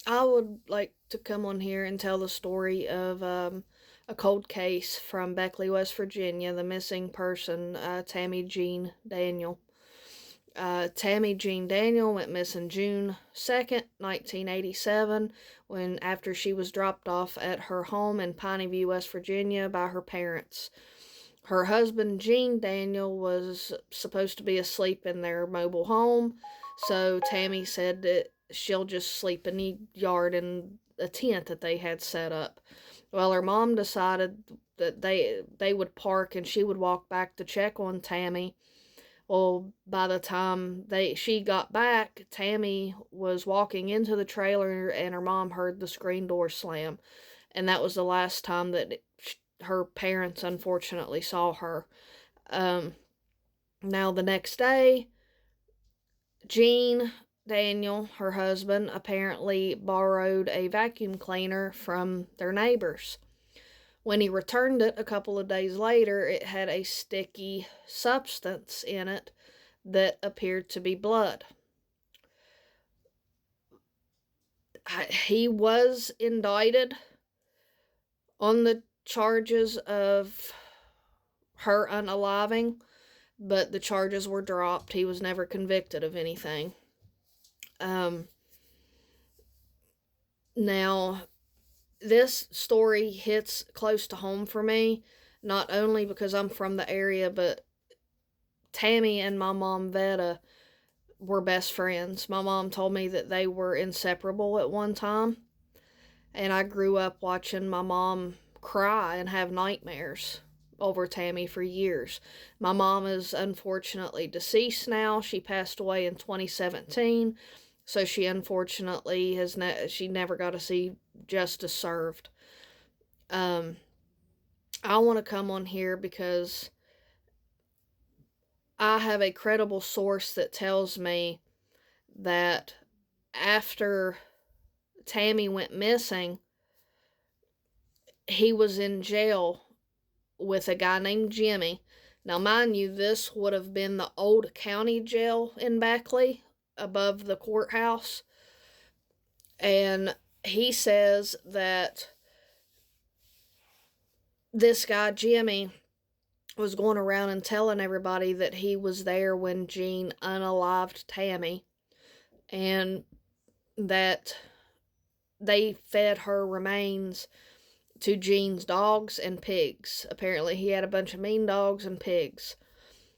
I would like to come on here and tell the story of a cold case from Beckley, West Virginia, the missing person, Tammy Jean Daniel. Tammy Jean Daniel went missing June 2nd, 1987, when after she was dropped off at her home in Piney View, West Virginia by her parents. Her husband, Gene Daniel, was supposed to be asleep in their mobile home, so Tammy said that she'll just sleep in the yard in a tent that they had set up. Well, her mom decided that they would park and she would walk back to check on Tammy. Well, by the time she got back, Tammy was walking into the trailer and her mom heard the screen door slam, and that was the last time that her parents unfortunately saw her. Um, Now the next day, Gene Daniel, her husband, apparently borrowed a vacuum cleaner from their neighbors. When he returned it a couple of days later, it had a sticky substance in it that appeared to be blood. He was indicted on the charges of her unaliving, but the charges were dropped. He was never convicted of anything. Um, Now, this story hits close to home for me, not only because I'm from the area, but Tammy and my mom, Veta, were best friends. My mom told me that they were inseparable at one time, and I grew up watching my mom cry and have nightmares over Tammy for years. My mom is unfortunately deceased now. She passed away in 2017, so she unfortunately she never got to see justice served. Um, I want to come on here because I have a credible source that tells me that after Tammy went missing, he was in jail with a guy named Jimmy. Now, mind you, this would have been the old county jail in Beckley above the courthouse. And he says that this guy, Jimmy, was going around and telling everybody that he was there when Jean unalived Tammy and that they fed her remains to Jean's dogs and pigs. Apparently, he had a bunch of mean dogs and pigs.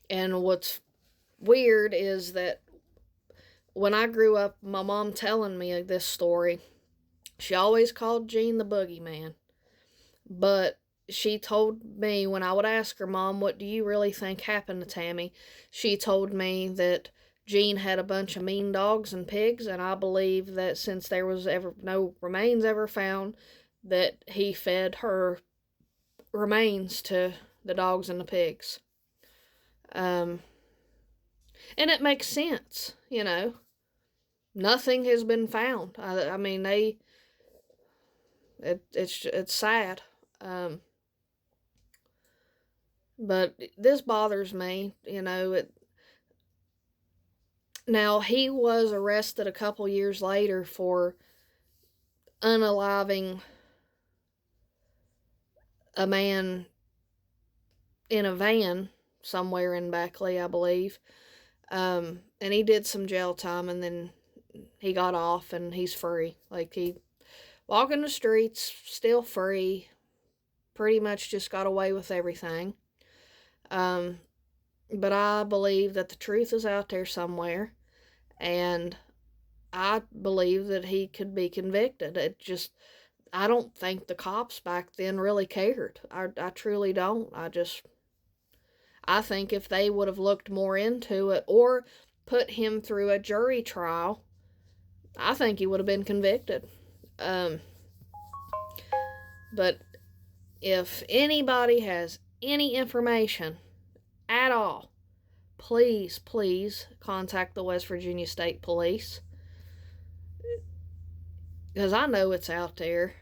And what's weird is that when I grew up, my mom telling me this story, she always called Jean the boogeyman. But she told me when I would ask her, Mom, what do you really think happened to Tammy? She told me that Jean had a bunch of mean dogs and pigs, and I believe that since there was ever no remains ever found, that he fed her remains to the dogs and the pigs. Um, and it makes sense, you know. Nothing has been found. I mean, it's sad. Um, but this bothers me, you know. Now he was arrested a couple years later for unaliving a man in a van somewhere in Beckley, I believe. And he did some jail time, and then he got off, and he's free. Like, he walking the streets, still free. Pretty much just got away with everything. Um, but I believe that the truth is out there somewhere, and I believe that he could be convicted. I don't think the cops back then really cared. I truly don't. I think if they would have looked more into it or put him through a jury trial, I think he would have been convicted. Um, but if anybody has any information at all, please, please contact the West Virginia State Police. Because I know it's out there.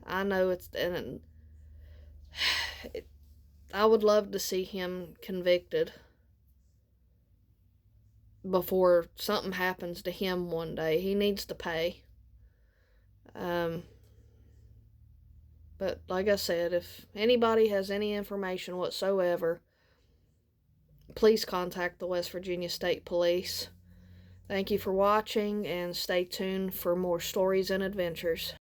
I know and I would love to see him convicted before something happens to him one day. He needs to pay. Um, but like I said, if anybody has any information whatsoever, please contact the West Virginia State Police. Thank you for watching, and stay tuned for more stories and adventures.